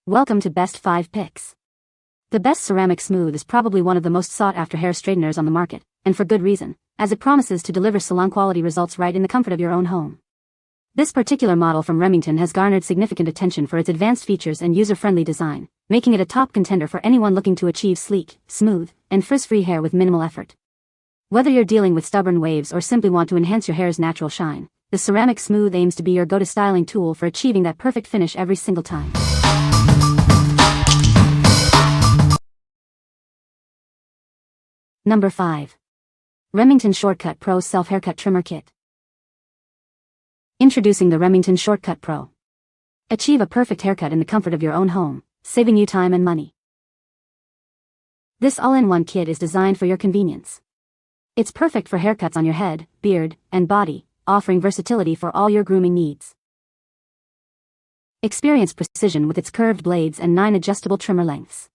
Welcome to Best 5 Picks. The Best Ceramic Smooth is probably one of the most sought-after hair straighteners on the market, and for good reason, as it promises to deliver salon-quality results right in the comfort of your own home. This particular model from Remington has garnered significant attention for its advanced features and user-friendly design, making it a top contender for anyone looking to achieve sleek, smooth, and frizz-free hair with minimal effort. Whether you're dealing with stubborn waves or simply want to enhance your hair's natural shine, the Ceramic Smooth aims to be your go-to styling tool for achieving that perfect finish every single time. Number 5. Remington Shortcut Pro Self-Haircut Trimmer Kit. Introducing the Remington Shortcut Pro. Achieve a perfect haircut in the comfort of your own home, saving you time and money. This all-in-one kit is designed for your convenience. It's perfect for haircuts on your head, beard, and body, offering versatility for all your grooming needs. Experience precision with its curved blades and 9 adjustable trimmer lengths.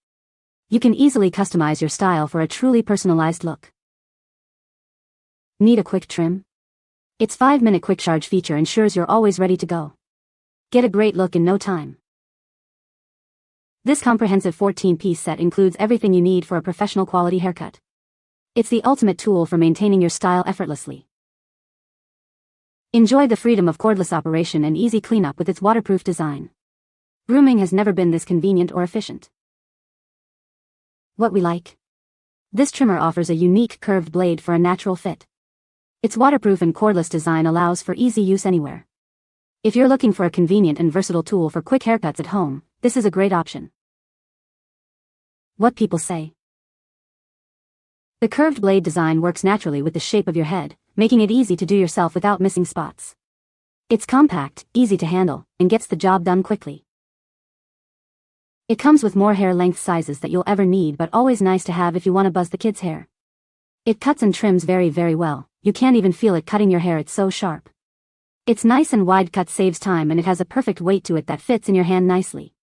You can easily customize your style for a truly personalized look. Need a quick trim? Its 5-minute quick charge feature ensures you're always ready to go. Get a great look in no time. This comprehensive 14-piece set includes everything you need for a professional quality haircut. It's the ultimate tool for maintaining your style effortlessly. Enjoy the freedom of cordless operation and easy cleanup with its waterproof design. Grooming has never been this convenient or efficient. What we like? This trimmer offers a unique curved blade for a natural fit. Its waterproof and cordless design allows for easy use anywhere. If you're looking for a convenient and versatile tool for quick haircuts at home, this is a great option. What people say. The curved blade design works naturally with the shape of your head, making it easy to do yourself without missing spots. It's compact, easy to handle, and gets the job done quickly. It comes with more hair length sizes that you'll ever need, but always nice to have if you want to buzz the kids' hair. It cuts and trims very, very well. You can't even feel it cutting your hair, it's so sharp. Its nice and wide cut saves time, and it has a perfect weight to it that fits in your hand nicely.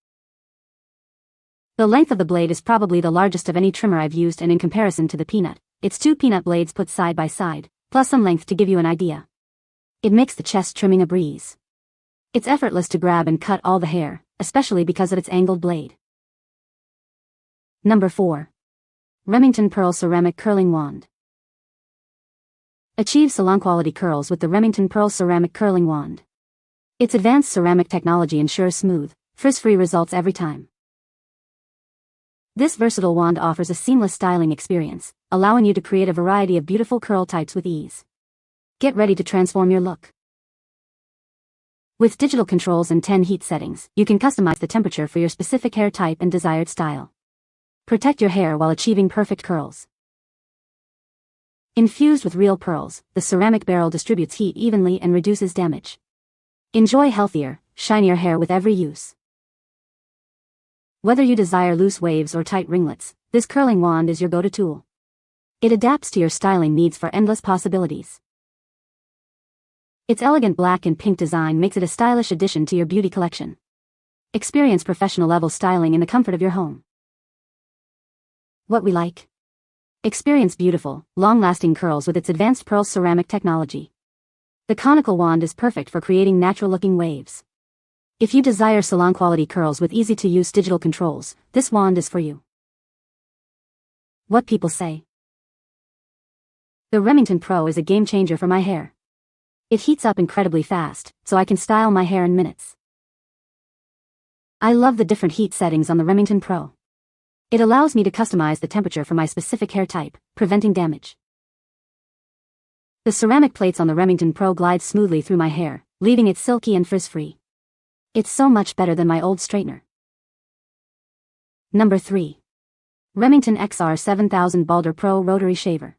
The length of the blade is probably the largest of any trimmer I've used, and in comparison to the Peanut, it's 2 Peanut blades put side by side, plus some length to give you an idea. It makes the chest trimming a breeze. It's effortless to grab and cut all the hair, especially because of its angled blade. Number 4. Remington Pearl Ceramic Curling Wand. Achieve salon-quality curls with the Remington Pearl Ceramic Curling Wand. Its advanced ceramic technology ensures smooth, frizz-free results every time. This versatile wand offers a seamless styling experience, allowing you to create a variety of beautiful curl types with ease. Get ready to transform your look. With digital controls and 10 heat settings, you can customize the temperature for your specific hair type and desired style. Protect your hair while achieving perfect curls. Infused with real pearls, the ceramic barrel distributes heat evenly and reduces damage. Enjoy healthier, shinier hair with every use. Whether you desire loose waves or tight ringlets, this curling wand is your go-to tool. It adapts to your styling needs for endless possibilities. Its elegant black and pink design makes it a stylish addition to your beauty collection. Experience professional-level styling in the comfort of your home. What we like? Experience beautiful, long-lasting curls with its advanced pearl ceramic technology. The conical wand is perfect for creating natural-looking waves. If you desire salon-quality curls with easy-to-use digital controls, this wand is for you. What people say. The Remington Pro is a game-changer for my hair. It heats up incredibly fast, so I can style my hair in minutes. I love the different heat settings on the Remington Pro. It allows me to customize the temperature for my specific hair type, preventing damage. The ceramic plates on the Remington Pro glide smoothly through my hair, leaving it silky and frizz-free. It's so much better than my old straightener. Number 3. Remington XR 7000 Balder Pro Rotary Shaver.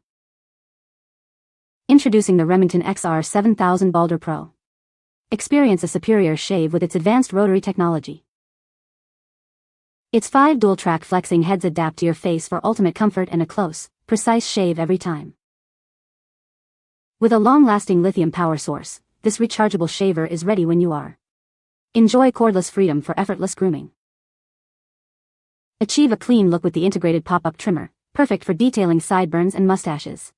Introducing the Remington XR 7000 Balder Pro. Experience a superior shave with its advanced rotary technology. Its 5 dual-track flexing heads adapt to your face for ultimate comfort and a close, precise shave every time. With a long-lasting lithium power source, this rechargeable shaver is ready when you are. Enjoy cordless freedom for effortless grooming. Achieve a clean look with the integrated pop-up trimmer, perfect for detailing sideburns and mustaches.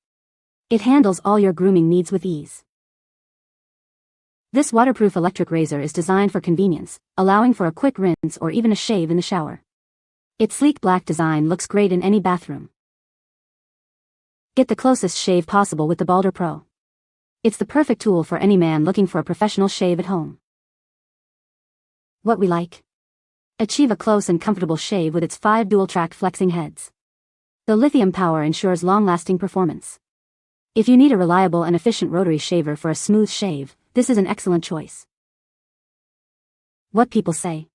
It handles all your grooming needs with ease. This waterproof electric razor is designed for convenience, allowing for a quick rinse or even a shave in the shower. Its sleek black design looks great in any bathroom. Get the closest shave possible with the Balder Pro. It's the perfect tool for any man looking for a professional shave at home. What we like. Achieve a close and comfortable shave with its 5 dual-track flexing heads. The lithium power ensures long-lasting performance. If you need a reliable and efficient rotary shaver for a smooth shave, this is an excellent choice. What people say.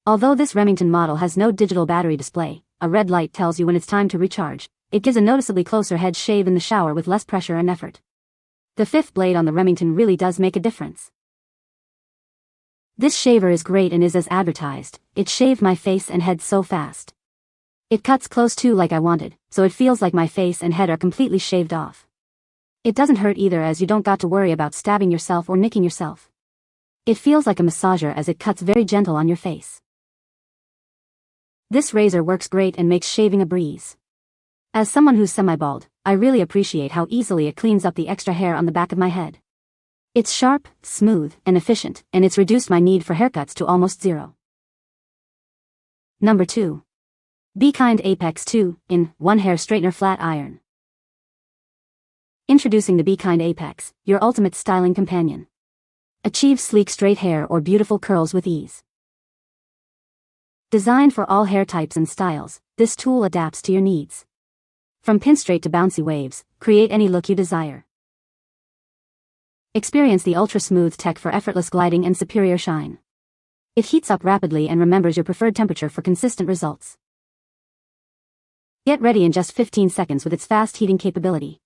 Although this Remington model has no digital battery display, a red light tells you when it's time to recharge. It gives a noticeably closer head shave in the shower with less pressure and effort. The 5th blade on the Remington really does make a difference. This shaver is great and is as advertised. It shaved my face and head so fast. It cuts close to like I wanted, so it feels like my face and head are completely shaved off. It doesn't hurt either, as you don't got to worry about stabbing yourself or nicking yourself. It feels like a massager as it cuts very gentle on your face. This razor works great and makes shaving a breeze. As someone who's semi-bald, I really appreciate how easily it cleans up the extra hair on the back of my head. It's sharp, smooth, and efficient, and it's reduced my need for haircuts to almost zero. Number 2. BeKind Apex 2-in-1 Hair Straightener Flat Iron. Introducing the BeKind Apex, your ultimate styling companion. Achieve sleek straight hair or beautiful curls with ease. Designed for all hair types and styles, this tool adapts to your needs. From pin straight to bouncy waves, create any look you desire. Experience the ultra-smooth tech for effortless gliding and superior shine. It heats up rapidly and remembers your preferred temperature for consistent results. Get ready in just 15 seconds with its fast heating capability.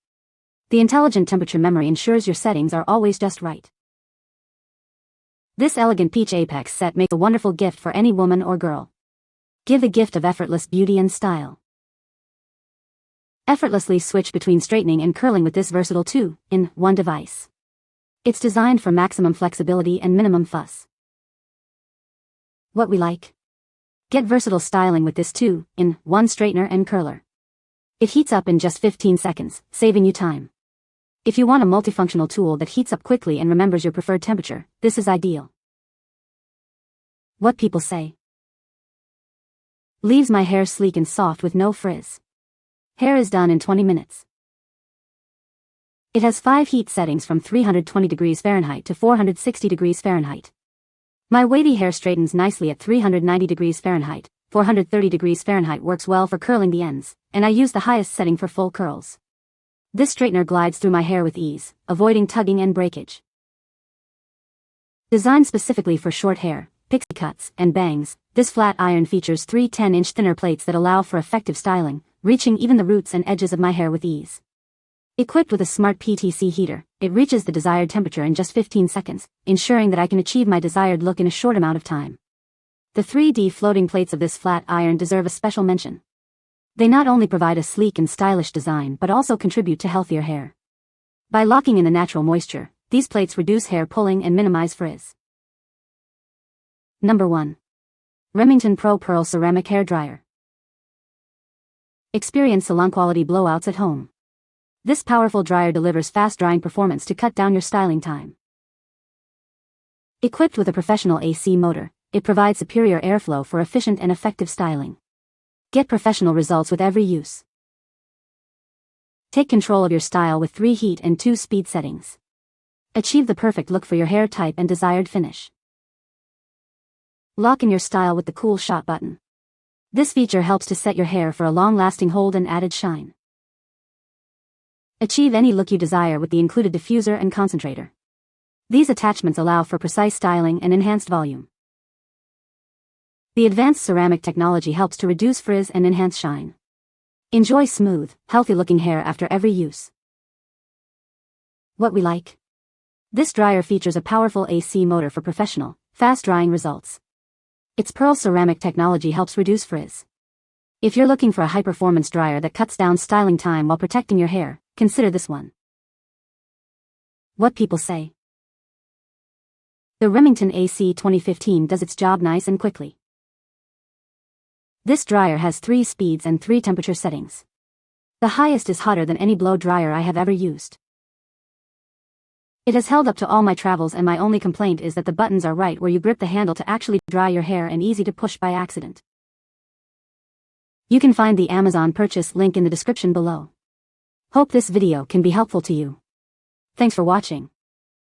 The intelligent temperature memory ensures your settings are always just right. This elegant peach Apex set makes a wonderful gift for any woman or girl. Give the gift of effortless beauty and style. Effortlessly switch between straightening and curling with this versatile 2-in-1 device. It's designed for maximum flexibility and minimum fuss. What we like. Get versatile styling with this 2-in-1 straightener and curler. It heats up in just 15 seconds, saving you time. If you want a multifunctional tool that heats up quickly and remembers your preferred temperature, this is ideal. What people say. Leaves my hair sleek and soft with no frizz. Hair is done in 20 minutes. It has 5 heat settings from 320 degrees Fahrenheit to 460 degrees Fahrenheit. My wavy hair straightens nicely at 390 degrees Fahrenheit, 430 degrees Fahrenheit works well for curling the ends, and I use the highest setting for full curls. This straightener glides through my hair with ease, avoiding tugging and breakage. Designed specifically for short hair, pixie cuts, and bangs, this flat iron features 3 10-inch thinner plates that allow for effective styling, reaching even the roots and edges of my hair with ease. Equipped with a smart PTC heater, it reaches the desired temperature in just 15 seconds, ensuring that I can achieve my desired look in a short amount of time. The 3D floating plates of this flat iron deserve a special mention. They not only provide a sleek and stylish design but also contribute to healthier hair. By locking in the natural moisture, these plates reduce hair pulling and minimize frizz. Number 1. Remington Pro Pearl Ceramic Hair Dryer. Experience salon-quality blowouts at home. This powerful dryer delivers fast drying performance to cut down your styling time. Equipped with a professional AC motor, it provides superior airflow for efficient and effective styling. Get professional results with every use. Take control of your style with 3 heat and 2 speed settings. Achieve the perfect look for your hair type and desired finish. Lock in your style with the Cool Shot button. This feature helps to set your hair for a long-lasting hold and added shine. Achieve any look you desire with the included diffuser and concentrator. These attachments allow for precise styling and enhanced volume. The advanced ceramic technology helps to reduce frizz and enhance shine. Enjoy smooth, healthy-looking hair after every use. What we like. This dryer features a powerful AC motor for professional, fast-drying results. Its pearl ceramic technology helps reduce frizz. If you're looking for a high-performance dryer that cuts down styling time while protecting your hair, consider this one. What people say. The Remington AC 2015 does its job nice and quickly. This dryer has 3 speeds and 3 temperature settings. The highest is hotter than any blow dryer I have ever used. It has held up to all my travels, and my only complaint is that the buttons are right where you grip the handle to actually dry your hair and easy to push by accident. You can find the Amazon purchase link in the description below. Hope this video can be helpful to you. Thanks for watching.